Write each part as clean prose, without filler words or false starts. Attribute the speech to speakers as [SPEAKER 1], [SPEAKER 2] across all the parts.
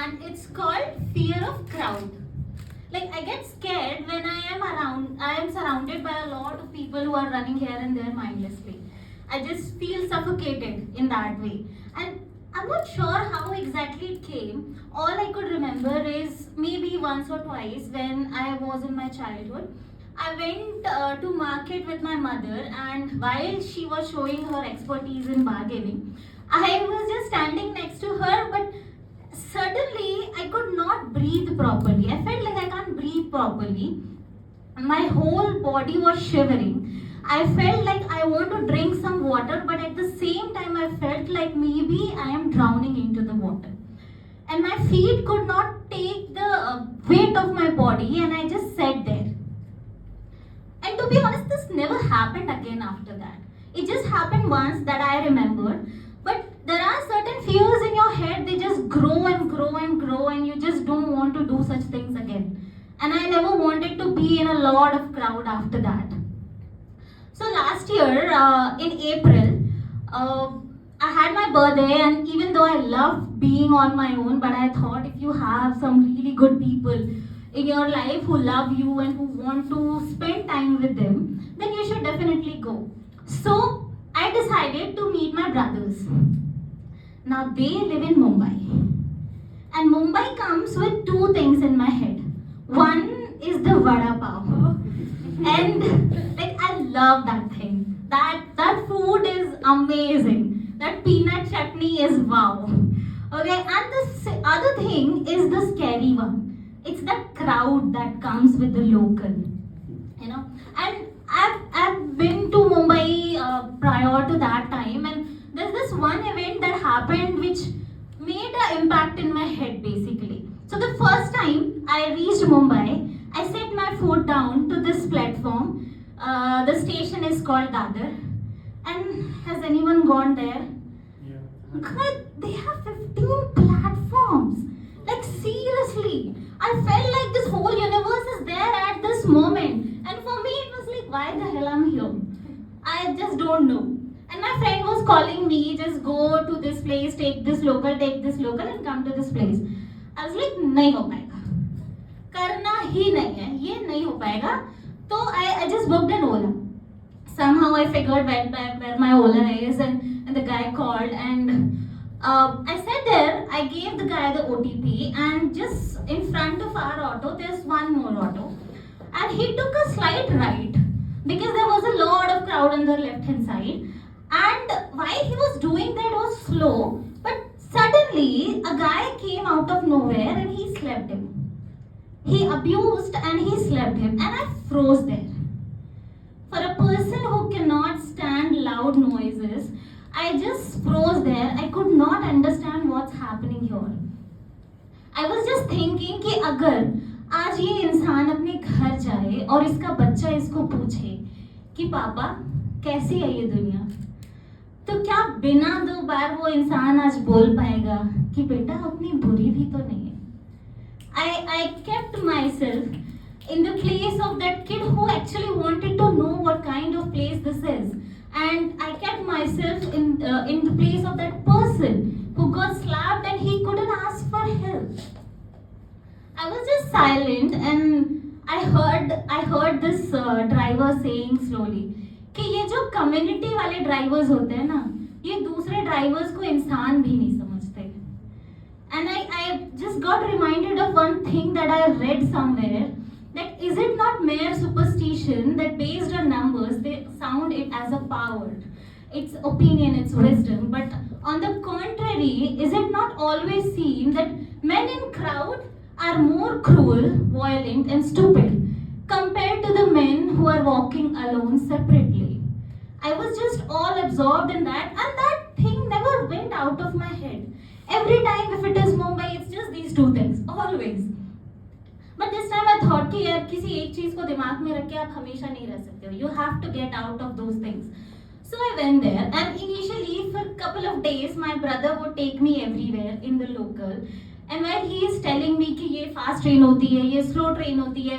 [SPEAKER 1] and it's called fear of crowd. Like I get scared when I am surrounded by a lot of people who are running here and there mindlessly. I just feel suffocated in that way. And I'm not sure how exactly it came. All I could remember is maybe once or twice when I was in my childhood. I went to market with my mother, and while she was showing her expertise in bargaining, I was just standing next to her, but suddenly I could not breathe properly. I felt like I can't breathe properly. My whole body was shivering. I felt like I want to drink some water, but at the same time, I felt like maybe I am drowning into the water. And my feet could not take the weight of my body, and I just sat there. And to be honest, this never happened again after that. It just happened once that I remember. But there are certain fears in your head, they just grow and grow and grow, and you just don't want to do such things again. And I never wanted to be in a lot of crowd after that. So last year in April, I had my birthday, and even though I love being on my own, but I thought if you have some really good people in your life who love you and who want to spend time with them, then you should definitely go. So I decided to meet my brothers. Now they live in Mumbai. And Mumbai comes with two things in my head. One is the vada pav. And like I love that thing. That food is amazing. That peanut chutney is wow. Okay, and the other thing is the scary one. It's that crowd that comes with the local, you know. And I've been to Mumbai prior to that time, and there's this one event that happened which made an impact in my head basically. So the first time I reached Mumbai, I set my foot down to this platform. The station is called Dadar. And has anyone gone there?
[SPEAKER 2] Yeah.
[SPEAKER 1] God, they have 15 platforms. Like seriously, I felt like this whole universe is there at this moment. And for me, it was like, why the hell I'm here? I just don't know. And my friend was calling me, just go to this place, take this local, and come to this place. I was like, नहीं हो पाएगा, करना ही नहीं है, ये नहीं हो पाएगा. So I just booked an Ola. Somehow I figured where my Ola is, and the guy called, and I sat there, I gave the guy the OTP, and just in front of our auto, there's one more auto. And he took a slight right, because there was a lot of crowd on the left hand side. And while he was doing that, it was slow, but suddenly a guy came out of nowhere and he slapped him. He abused and he slapped him, and I froze there. For a person who cannot stand loud noises, I just froze there. I could not understand what's happening here. I was just thinking कि अगर आज ये इंसान अपने घर जाए और इसका बच्चा इसको पूछे कि पापा कैसी है ये दुनिया, तो क्या बिना दो बार वो इंसान आज बोल पाएगा कि बेटा अपनी बुरी भी तो नहीं है. I kept myself in the place of that kid who actually wanted to know what kind of place this is. And I kept myself in the place of that person who got slapped and he couldn't ask for help. I was just silent, and I heard this driver saying slowly कि ये जो community वाले drivers होते हैं ना, ये दूसरे drivers को इंसान भी नहीं समझते. And I just got reminded of one thing that I read somewhere, that is it not mere superstition that based on numbers they sound it as a power, its opinion, its wisdom, but on the contrary, is it not always seen that men in crowd are more cruel, violent and stupid compared to the men who are walking alone separately? I was just all absorbed in that, and that thing never went out of my head. Every time if it is Mumbai, it's just these two things, always. But this time I thought कि यार किसी एक चीज को दिमाग में रख के आप हमेशा नहीं रह सकते हो. You have to get out of those things. So I went there, and initially for a couple of days my brother would take me everywhere in the local. And while he is telling me कि ये fast train होती है, ये slow train होती है,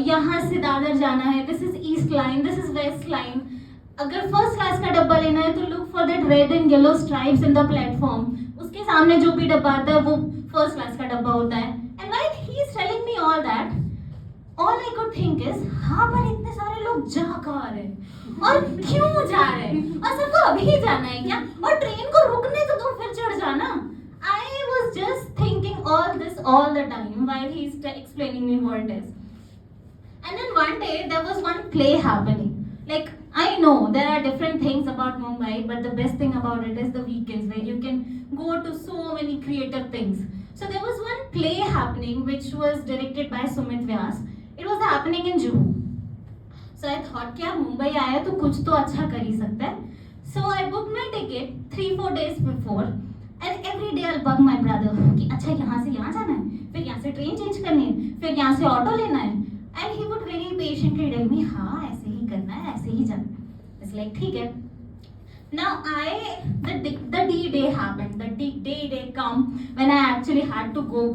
[SPEAKER 1] यहाँ से दादर जाना है, this is east line, this is west line. अगर फर्स्ट क्लास का डब्बा लेना है तो look for that red and yellow stripes in the platform. उसके सामने जो भी डब्बा आता है वो फर्स्ट क्लास आप जा कहाँ रहे हैं और क्यों जा रहे हैं और सबको अभी जाना है क्या और ट्रेन को रुकने तो तुम फिर चढ़ जाना. I was just thinking all this all the time while he's explaining me what it is. And then one day there was one play happening. Like, I know there are different things about Mumbai, but the best thing about it is the weekends where you can go to so many creative things. So there was one play happening which was directed by Sumit Vyas. It was happening in Juhu. So I thought कि यार मुंबई आया तो कुछ तो अच्छा कर ही सकता है. So I booked my ticket 3-4 days before. And every day I'll bug my brother कि अच्छा यहाँ से यहाँ जाना है, फिर यहाँ से ट्रेन चेंज करनी है, फिर यहाँ से ऑटो लेना है. And he would very patiently tell me हाँ ऐसे ही करना है, ऐसे ही जाना है. It's like ठीक है. Now the D-day happened. The D-day come when I actually had to go.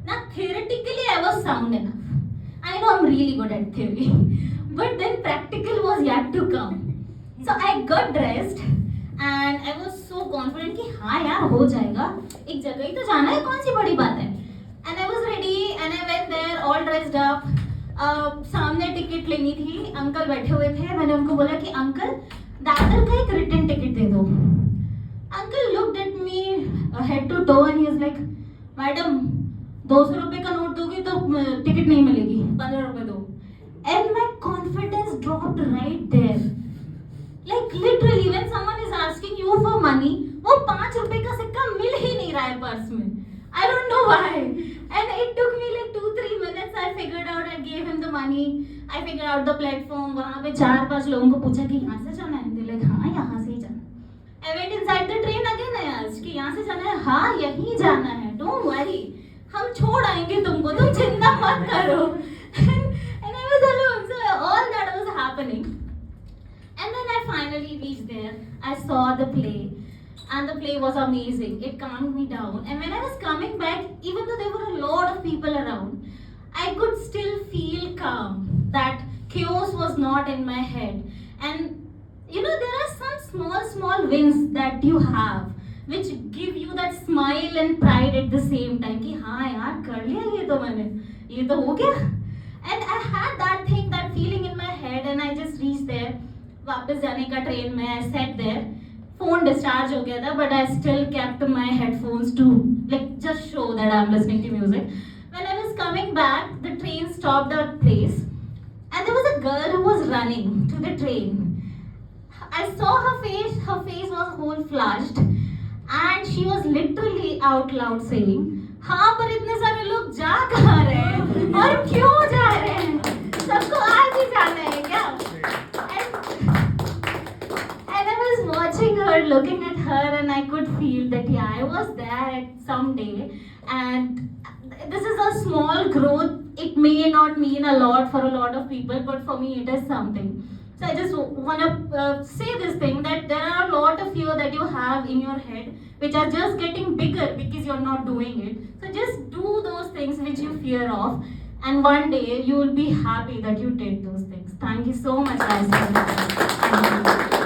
[SPEAKER 1] Now theoretically I was sound enough. I know I'm really good at theory, but then practical was yet to come. So I got dressed and I was so confident कि हाँ यार हो जाएगा, एक जगह ही तो जाना है, कौन सी बड़ी बात है. And I was ready and I went there all dressed up. सामने टिकट लेनी थी, अंकल बैठे हुए थे. मैंने उनको बोला कि अंकल दादर का एक रिटर्न टिकट दे दो. Uncle looked at me head to toe and he was like, madam 200 रुपए का नोट दोगी तो टिकट नहीं मिलेगी, 15 रुपए दो. And my confidence dropped right there. Like literally when someone is asking you for money, वो 5 रुपए का सिक्का मिल ही नहीं रहा है पर्स में. I don't know why. And it took me like 2-3 minutes. I figured out. I gave him the money. I figured out the platform. वहाँ पे 4-5 लोगों को पूछा कि यहाँ से जाना है. They're like हाँ यहाँ से ही जाना. I went inside the train again. I asked कि यहाँ से जाना है. हाँ यहीं जाना है. Don't worry. हम छोड़ आएंगे तुमको. तुम चिंता मत करो. And I was alone. So all that was happening. And then I finally reached there. I saw the play. And the play was amazing. It calmed me down. And when I was coming back, even though there were a lot of people around, I could still feel calm. That chaos was not in my head. And you know, there are some small wins that you have, which give you that smile and pride at the same time. कि हाँ यार कर लिया ये तो मैंने, ये तो हो गया. And I had that thing, that feeling in my head, and I just reached there. वापस जाने का ट्रेन में I sat there. Phone discharge हो गया था, but I still kept my headphones to like just show that I'm listening to music. When I was coming back, the train stopped at a place, and there was a girl who was running to the train. I saw her face. Her face was whole flushed, and she was literally out loud saying, हाँ पर इतने सारे लोग जा कहाँ रहे हैं और क्यों जा रहे हैं? सबको आज ही जाना है क्या? And I was watching her, looking at her, and I could feel that yeah, I was there at some day, and this is a small growth. It may not mean a lot for a lot of people, but for me it is something. So I just want to say this thing, that there are a lot of fear that you have in your head which are just getting bigger because you're not doing it. So just do those things which you fear of, and one day you will be happy that you did those things. Thank you so much guys. Thank you.